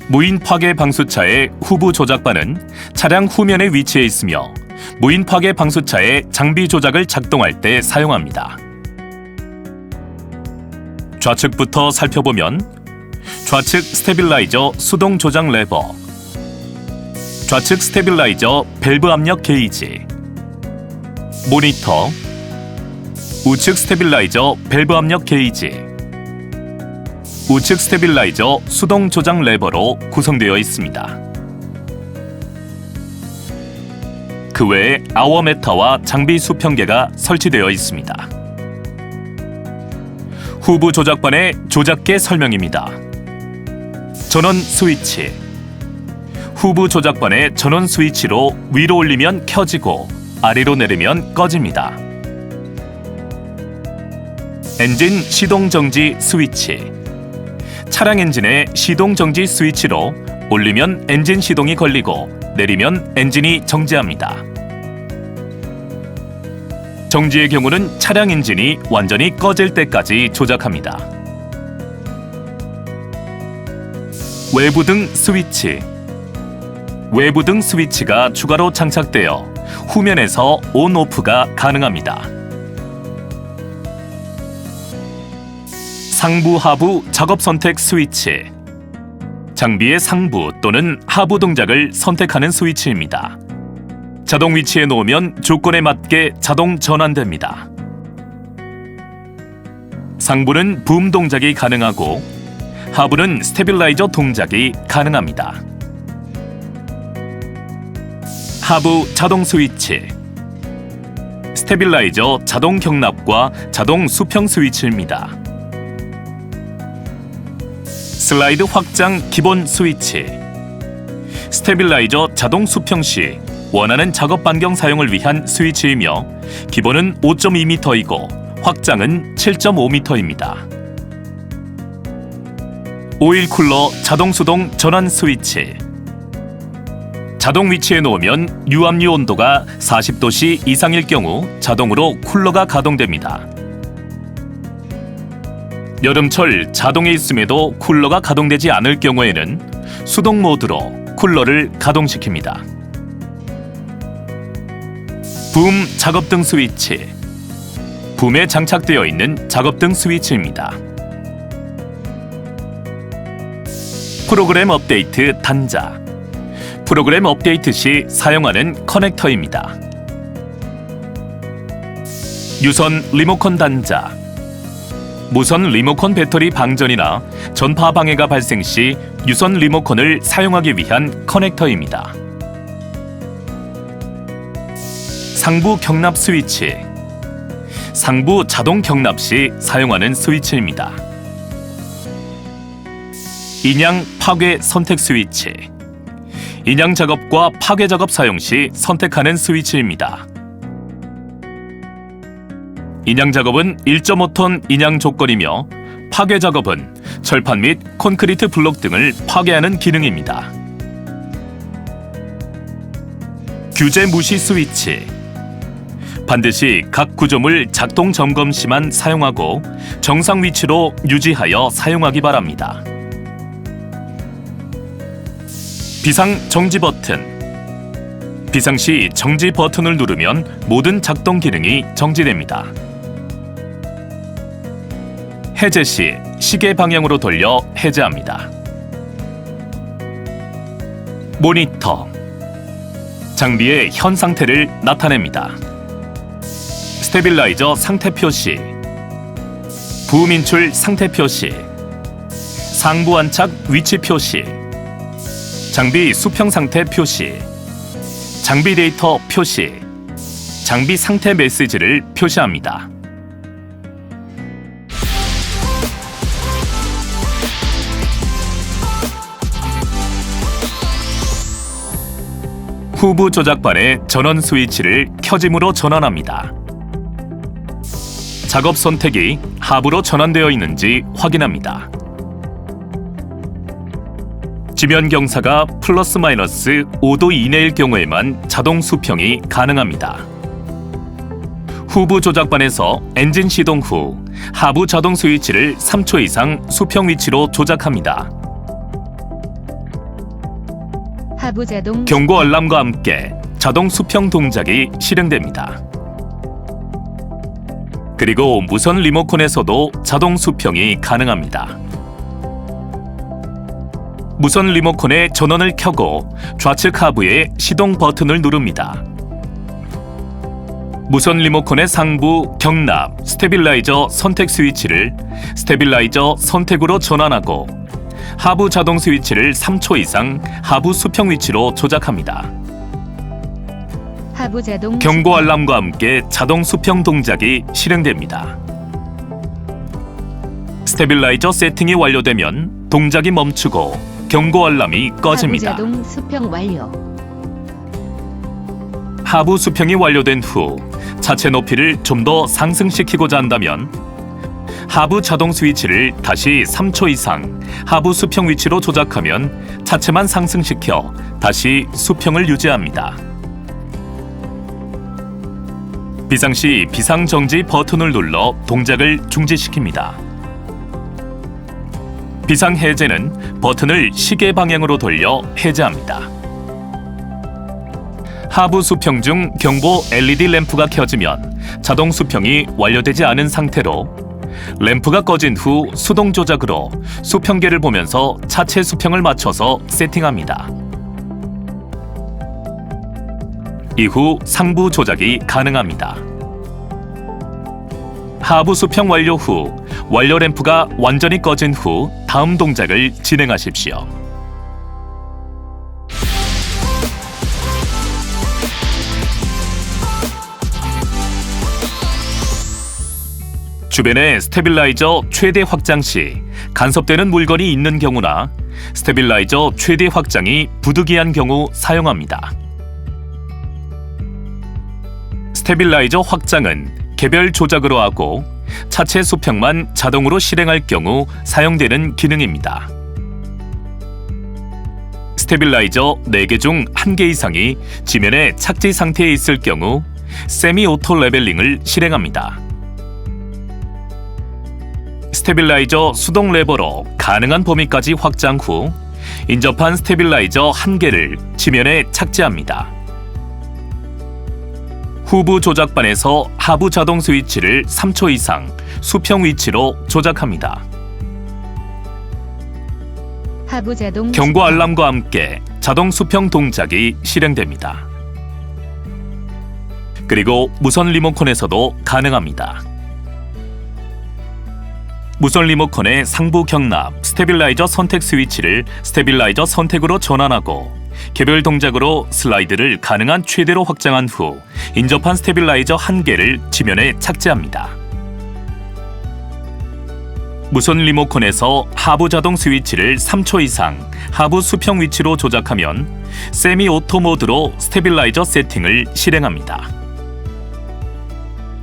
무인 파괴 방수차의 후부 조작반은 차량 후면에 위치해 있으며 무인 파괴 방수차의 장비 조작을 작동할 때 사용합니다. 좌측부터 살펴보면 좌측 스테빌라이저 수동 조작 레버, 좌측 스테빌라이저 밸브 압력 게이지, 모니터, 우측 스테빌라이저 밸브 압력 게이지, 우측 스테빌라이저 수동 조작 레버로 구성되어 있습니다. 그 외에 아워메타와 장비 수평계가 설치되어 있습니다. 후부 조작반의 조작계 설명입니다. 전원 스위치. 후부 조작반의 전원 스위치로 위로 올리면 켜지고 아래로 내리면 꺼집니다. 엔진 시동 정지 스위치. 차량 엔진의 시동 정지 스위치로 올리면 엔진 시동이 걸리고 내리면 엔진이 정지합니다. 정지의 경우는 차량 엔진이 완전히 꺼질 때까지 조작합니다. 외부등 스위치. 외부등 스위치가 추가로 장착되어 후면에서 온-오프가 가능합니다. 상부 하부 작업 선택 스위치. 장비의 상부 또는 하부 동작을 선택하는 스위치입니다. 자동 위치에 놓으면 조건에 맞게 자동 전환됩니다. 상부는 붐 동작이 가능하고 하부는 스테빌라이저 동작이 가능합니다. 하부 자동 스위치. 스테빌라이저 자동 경납과 자동 수평 스위치입니다. 슬라이드 확장 기본 스위치. 스테빌라이저 자동 수평 시 원하는 작업 반경 사용을 위한 스위치이며 기본은 5.2m이고 확장은 7.5m입니다. 오일 쿨러 자동 수동 전환 스위치. 자동 위치에 놓으면 유압류 온도가 40도씨 이상일 경우 자동으로 쿨러가 가동됩니다. 여름철 자동에 있음에도 쿨러가 가동되지 않을 경우에는 수동 모드로 쿨러를 가동시킵니다. 붐 작업등 스위치. 붐에 장착되어 있는 작업등 스위치입니다. 프로그램 업데이트 단자. 프로그램 업데이트 시 사용하는 커넥터입니다. 유선 리모컨 단자. 무선 리모컨 배터리 방전이나 전파 방해가 발생 시 유선 리모컨을 사용하기 위한 커넥터입니다. 상부 경납 스위치. 상부 자동 경납 시 사용하는 스위치입니다. 인양 파괴 선택 스위치. 인양 작업과 파괴 작업 사용 시 선택하는 스위치입니다. 인양 작업은 1.5톤 인양 조건이며 파괴 작업은 철판 및 콘크리트 블록 등을 파괴하는 기능입니다. 규제 무시 스위치. 반드시 각 구조물 작동 점검 시만 사용하고 정상 위치로 유지하여 사용하기 바랍니다. 비상 정지 버튼. 비상 시 정지 버튼을 누르면 모든 작동 기능이 정지됩니다. 해제 시 시계 방향으로 돌려 해제합니다. 모니터. 장비의 현 상태를 나타냅니다. 스테빌라이저 상태 표시, 부음 인출 상태 표시, 상부 안착 위치 표시, 장비 수평 상태 표시, 장비 데이터 표시, 장비 상태 메시지를 표시합니다. 후부 조작반의 전원 스위치를 켜짐으로 전환합니다. 작업 선택이 하부로 전환되어 있는지 확인합니다. 지면 경사가 플러스 마이너스 5도 이내일 경우에만 자동 수평이 가능합니다. 후부 조작반에서 엔진 시동 후 하부 자동 스위치를 3초 이상 수평 위치로 조작합니다. 하부 자동 경고 알람과 함께 자동 수평 동작이 실행됩니다. 그리고 무선 리모컨에서도 자동 수평이 가능합니다. 무선 리모컨의 전원을 켜고 좌측 하부의 시동 버튼을 누릅니다. 무선 리모컨의 상부 경납, 스테빌라이저 선택 스위치를 스테빌라이저 선택으로 전환하고 하부 자동 스위치를 3초 이상 하부 수평 위치로 조작합니다. 하부 자동 경고 알람과 함께 자동 수평 동작이 실행됩니다. 스테빌라이저 세팅이 완료되면 동작이 멈추고 경고 알람이 꺼집니다. 하부 자동 수평 완료. 하부 수평이 완료된 후 차체 높이를 좀 더 상승시키고자 한다면 하부 자동 스위치를 다시 3초 이상 하부 수평 위치로 조작하면 차체만 상승시켜 다시 수평을 유지합니다. 비상시 비상정지 버튼을 눌러 동작을 중지시킵니다. 비상해제는 버튼을 시계 방향으로 돌려 해제합니다. 하부 수평 중 경고 LED 램프가 켜지면 자동 수평이 완료되지 않은 상태로 램프가 꺼진 후 수동 조작으로 수평계를 보면서 차체 수평을 맞춰서 세팅합니다. 이후 상부 조작이 가능합니다. 하부 수평 완료 후 완료 램프가 완전히 꺼진 후 다음 동작을 진행하십시오. 주변에 스테빌라이저 최대 확장 시 간섭되는 물건이 있는 경우나 스테빌라이저 최대 확장이 부득이한 경우 사용합니다. 스테빌라이저 확장은 개별 조작으로 하고 차체 수평만 자동으로 실행할 경우 사용되는 기능입니다. 스테빌라이저 4개 중 1개 이상이 지면에 착지 상태에 있을 경우 세미 오토 레벨링을 실행합니다. 스테빌라이저 수동 레버로 가능한 범위까지 확장 후 인접한 스테빌라이저 1개를 지면에 착지합니다. 후부 조작반에서 하부 자동 스위치를 3초 이상 수평 위치로 조작합니다. 하부 자동 경고 알람과 함께 자동 수평 동작이 실행됩니다. 그리고 무선 리모컨에서도 가능합니다. 무선 리모컨의 상부 경납, 스테빌라이저 선택 스위치를 스테빌라이저 선택으로 전환하고 개별 동작으로 슬라이드를 가능한 최대로 확장한 후 인접한 스테빌라이저 1개를 지면에 착지합니다. 무선 리모컨에서 하부 자동 스위치를 3초 이상 하부 수평 위치로 조작하면 세미 오토 모드로 스테빌라이저 세팅을 실행합니다.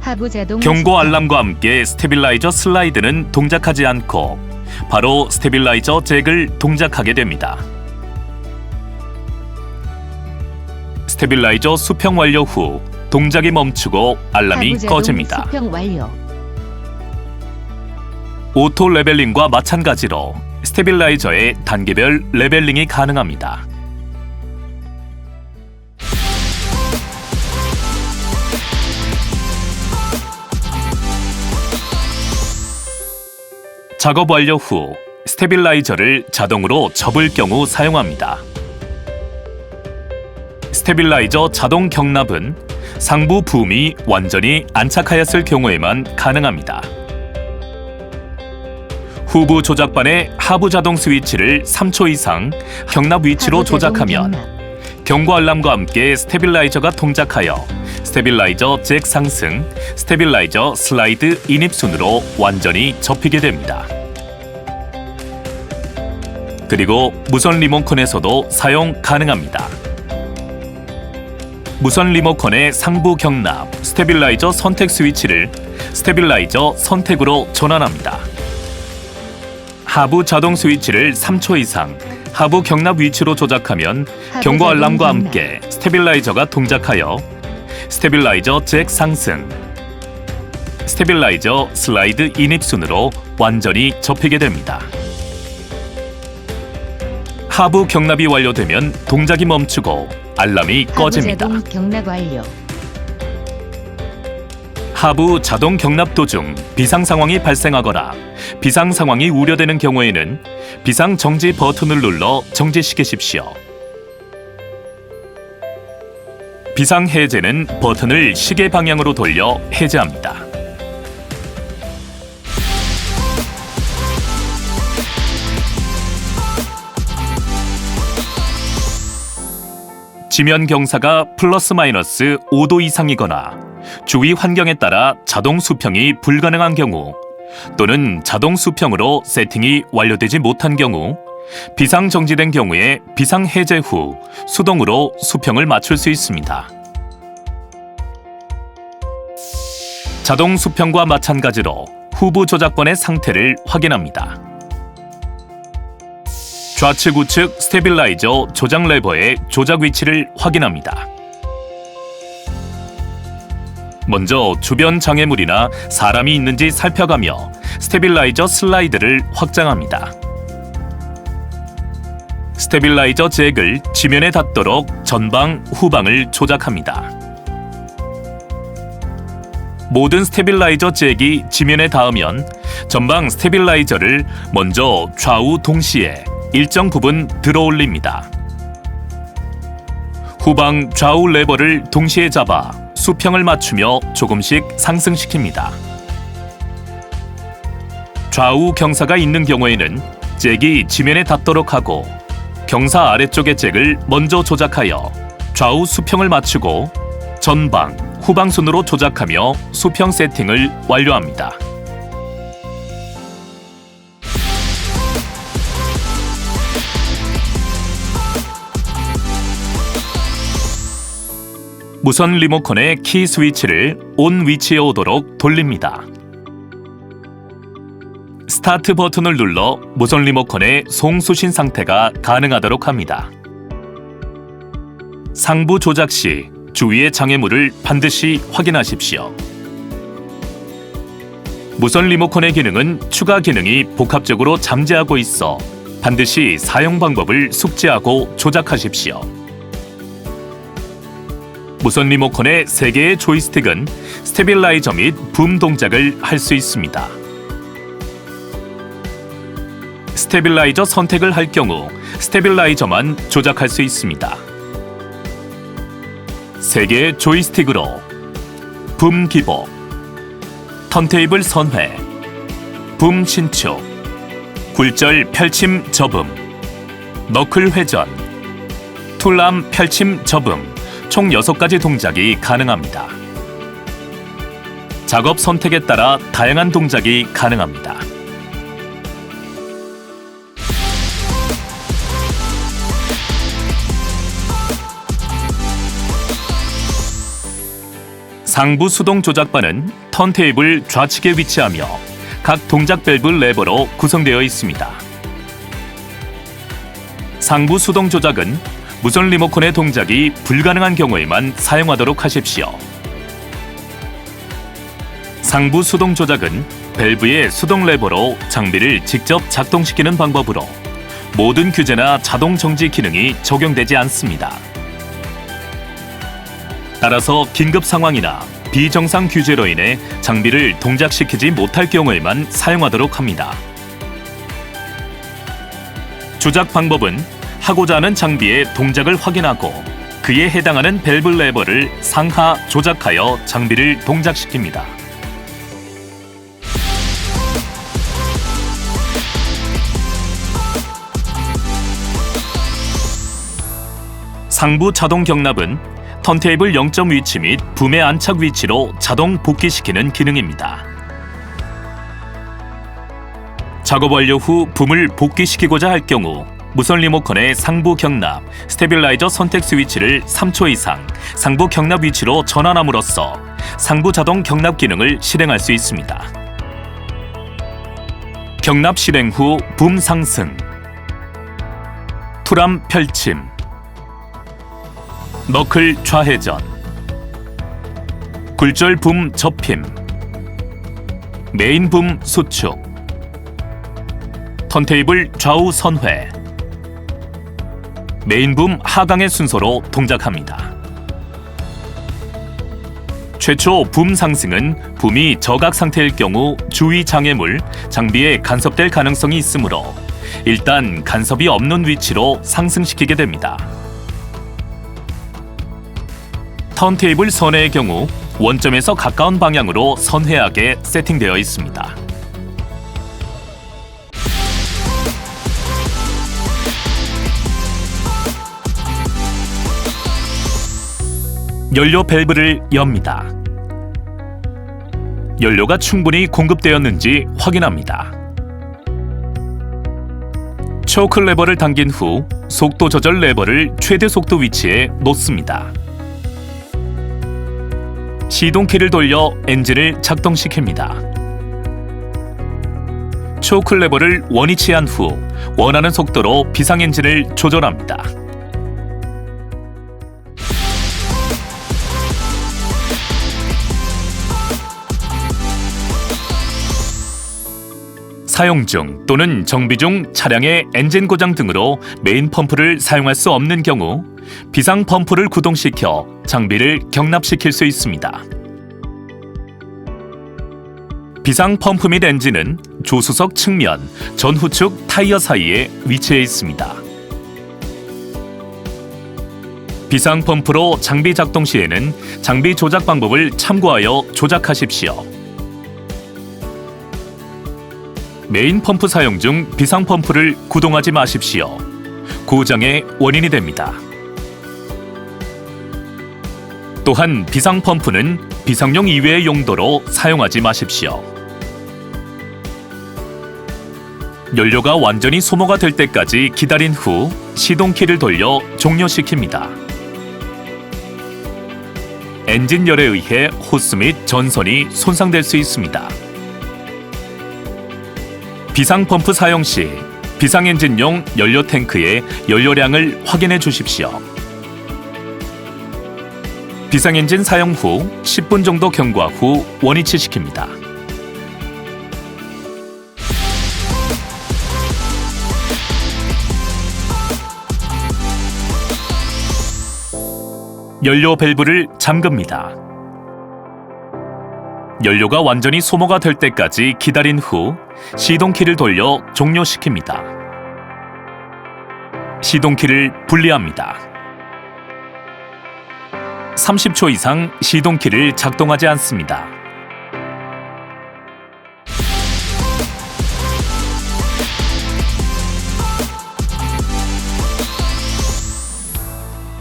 하부 자동 경고 알람과 함께 스테빌라이저 슬라이드는 동작하지 않고 바로 스테빌라이저 잭을 동작하게 됩니다. 스테빌라이저 수평 완료 후 동작이 멈추고 알람이 하부 자동 꺼집니다. 수평 완료. 오토 레벨링과 마찬가지로 스테빌라이저의 단계별 레벨링이 가능합니다. 작업 완료 후 스테빌라이저를 자동으로 접을 경우 사용합니다. 스테빌라이저 자동 경납은 상부 붐이 완전히 안착하였을 경우에만 가능합니다. 후부 조작반의 하부 자동 스위치를 3초 이상 경납 위치로 하부 자동 조작하면 경납. 경고 알람과 함께 스테빌라이저가 동작하여 스테빌라이저 잭 상승, 스테빌라이저 슬라이드 인입 순으로 완전히 접히게 됩니다. 그리고 무선 리모컨에서도 사용 가능합니다. 무선 리모컨의 상부 경납, 스테빌라이저 선택 스위치를 스테빌라이저 선택으로 전환합니다. 하부 자동 스위치를 3초 이상 하부 경납 위치로 조작하면 경고 알람과 함께 스테빌라이저가 동작하여 스테빌라이저 잭 상승, 스테빌라이저 슬라이드 인입 순으로 완전히 접히게 됩니다. 하부 경납이 완료되면 동작이 멈추고 알람이 하부 꺼집니다. 자동 경납 완료. 하부 자동 경납 도중 비상 상황이 발생하거나 비상 상황이 우려되는 경우에는 비상 정지 버튼을 눌러 정지시키십시오. 비상 해제는 버튼을 시계 방향으로 돌려 해제합니다. 지면 경사가 플러스 마이너스 5도 이상이거나 주위 환경에 따라 자동 수평이 불가능한 경우 또는 자동 수평으로 세팅이 완료되지 못한 경우 비상 정지된 경우에 비상 해제 후 수동으로 수평을 맞출 수 있습니다. 자동 수평과 마찬가지로 후부 조작번의 상태를 확인합니다. 좌측 우측 스테빌라이저 조작 레버의 조작 위치를 확인합니다. 먼저 주변 장애물이나 사람이 있는지 살펴가며 스테빌라이저 슬라이드를 확장합니다. 스테빌라이저 잭을 지면에 닿도록 전방, 후방을 조작합니다. 모든 스테빌라이저 잭이 지면에 닿으면 전방 스테빌라이저를 먼저 좌우 동시에 일정 부분 들어올립니다. 후방 좌우 레버를 동시에 잡아 수평을 맞추며 조금씩 상승시킵니다. 좌우 경사가 있는 경우에는 잭이 지면에 닿도록 하고 경사 아래쪽의 잭을 먼저 조작하여 좌우 수평을 맞추고 전방, 후방 순으로 조작하며 수평 세팅을 완료합니다. 무선 리모컨의 키 스위치를 온 위치에 오도록 돌립니다. 스타트 버튼을 눌러 무선 리모컨의 송수신 상태가 가능하도록 합니다. 상부 조작 시 주위의 장애물을 반드시 확인하십시오. 무선 리모컨의 기능은 추가 기능이 복합적으로 잠재하고 있어 반드시 사용 방법을 숙지하고 조작하십시오. 무선 리모컨의 3개의 조이스틱은 스테빌라이저 및 붐 동작을 할 수 있습니다. 스테빌라이저 선택을 할 경우 스테빌라이저만 조작할 수 있습니다. 3개의 조이스틱으로 붐 기복, 턴테이블 선회, 붐 신축, 굴절 펼침 접음, 너클 회전, 툴암 펼침 접음 총 6가지 동작이 가능합니다. 작업 선택에 따라 다양한 동작이 가능합니다. 상부 수동 조작반은 턴테이블 좌측에 위치하며 각 동작 밸브 레버로 구성되어 있습니다. 상부 수동 조작은 무선 리모컨의 동작이 불가능한 경우에만 사용하도록 하십시오. 상부 수동 조작은 밸브의 수동 레버로 장비를 직접 작동시키는 방법으로 모든 규제나 자동 정지 기능이 적용되지 않습니다. 따라서 긴급 상황이나 비정상 규제로 인해 장비를 동작시키지 못할 경우에만 사용하도록 합니다. 조작 방법은 하고자 하는 장비의 동작을 확인하고 그에 해당하는 밸브 레버를 상하 조작하여 장비를 동작시킵니다. 상부 자동 경납은 턴테이블 0점 위치 및 붐의 안착 위치로 자동 복귀시키는 기능입니다. 작업 완료 후 붐을 복귀시키고자 할 경우 무선 리모컨의 상부 경납, 스테빌라이저 선택 스위치를 3초 이상 상부 경납 위치로 전환함으로써 상부 자동 경납 기능을 실행할 수 있습니다. 경납 실행 후 붐 상승, 툴암 펼침, 너클 좌회전, 굴절 붐 접힘, 메인 붐 수축, 턴테이블 좌우 선회, 메인붐 하강의 순서로 동작합니다. 최초 붐 상승은 붐이 저각 상태일 경우 주위 장애물, 장비에 간섭될 가능성이 있으므로 일단 간섭이 없는 위치로 상승시키게 됩니다. 턴테이블 선회의 경우 원점에서 가까운 방향으로 선회하게 세팅되어 있습니다. 연료 밸브를 엽니다. 연료가 충분히 공급되었는지 확인합니다. 초크 레버를 당긴 후 속도 조절 레버를 최대 속도 위치에 놓습니다. 시동키를 돌려 엔진을 작동시킵니다. 초크 레버를 원위치한 후 원하는 속도로 비상 엔진을 조절합니다. 사용 중 또는 정비 중 차량의 엔진 고장 등으로 메인 펌프를 사용할 수 없는 경우 비상 펌프를 구동시켜 장비를 경납시킬 수 있습니다. 비상 펌프 및 엔진은 조수석 측면, 전후측 타이어 사이에 위치해 있습니다. 비상 펌프로 장비 작동 시에는 장비 조작 방법을 참고하여 조작하십시오. 메인 펌프 사용 중 비상 펌프를 구동하지 마십시오. 고장의 원인이 됩니다. 또한 비상 펌프는 비상용 이외의 용도로 사용하지 마십시오. 연료가 완전히 소모가 될 때까지 기다린 후 시동키를 돌려 종료시킵니다. 엔진 열에 의해 호스 및 전선이 손상될 수 있습니다. 비상 펌프 사용 시 비상 엔진용 연료 탱크의 연료량을 확인해 주십시오. 비상 엔진 사용 후 10분 정도 경과 후 원위치 시킵니다. 연료 밸브를 잠급니다. 연료가 완전히 소모가 될 때까지 기다린 후 시동키를 돌려 종료시킵니다. 시동키를 분리합니다. 30초 이상 시동키를 작동하지 않습니다.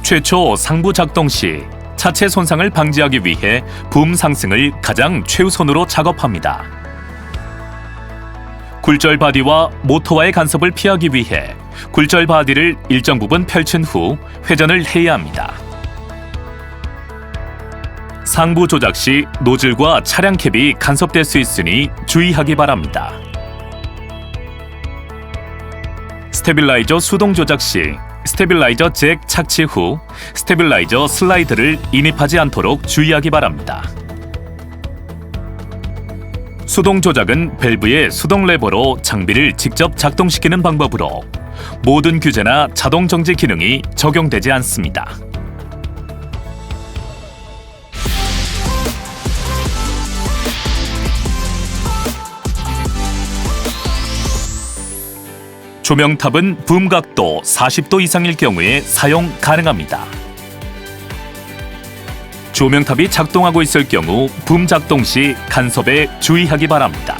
최초 상부 작동 시 차체 손상을 방지하기 위해 붐 상승을 가장 최우선으로 작업합니다. 굴절 바디와 모터와의 간섭을 피하기 위해 굴절 바디를 일정 부분 펼친 후 회전을 해야 합니다. 상부 조작 시 노즐과 차량 캡이 간섭될 수 있으니 주의하기 바랍니다. 스테빌라이저 수동 조작 시 스테빌라이저 잭 착지 후 스테빌라이저 슬라이드를 인입하지 않도록 주의하기 바랍니다. 수동 조작은 밸브의 수동 레버로 장비를 직접 작동시키는 방법으로 모든 규제나 자동 정지 기능이 적용되지 않습니다. 조명탑은 붐 각도 40도 이상일 경우에 사용 가능합니다. 조명탑이 작동하고 있을 경우 붐 작동 시 간섭에 주의하기 바랍니다.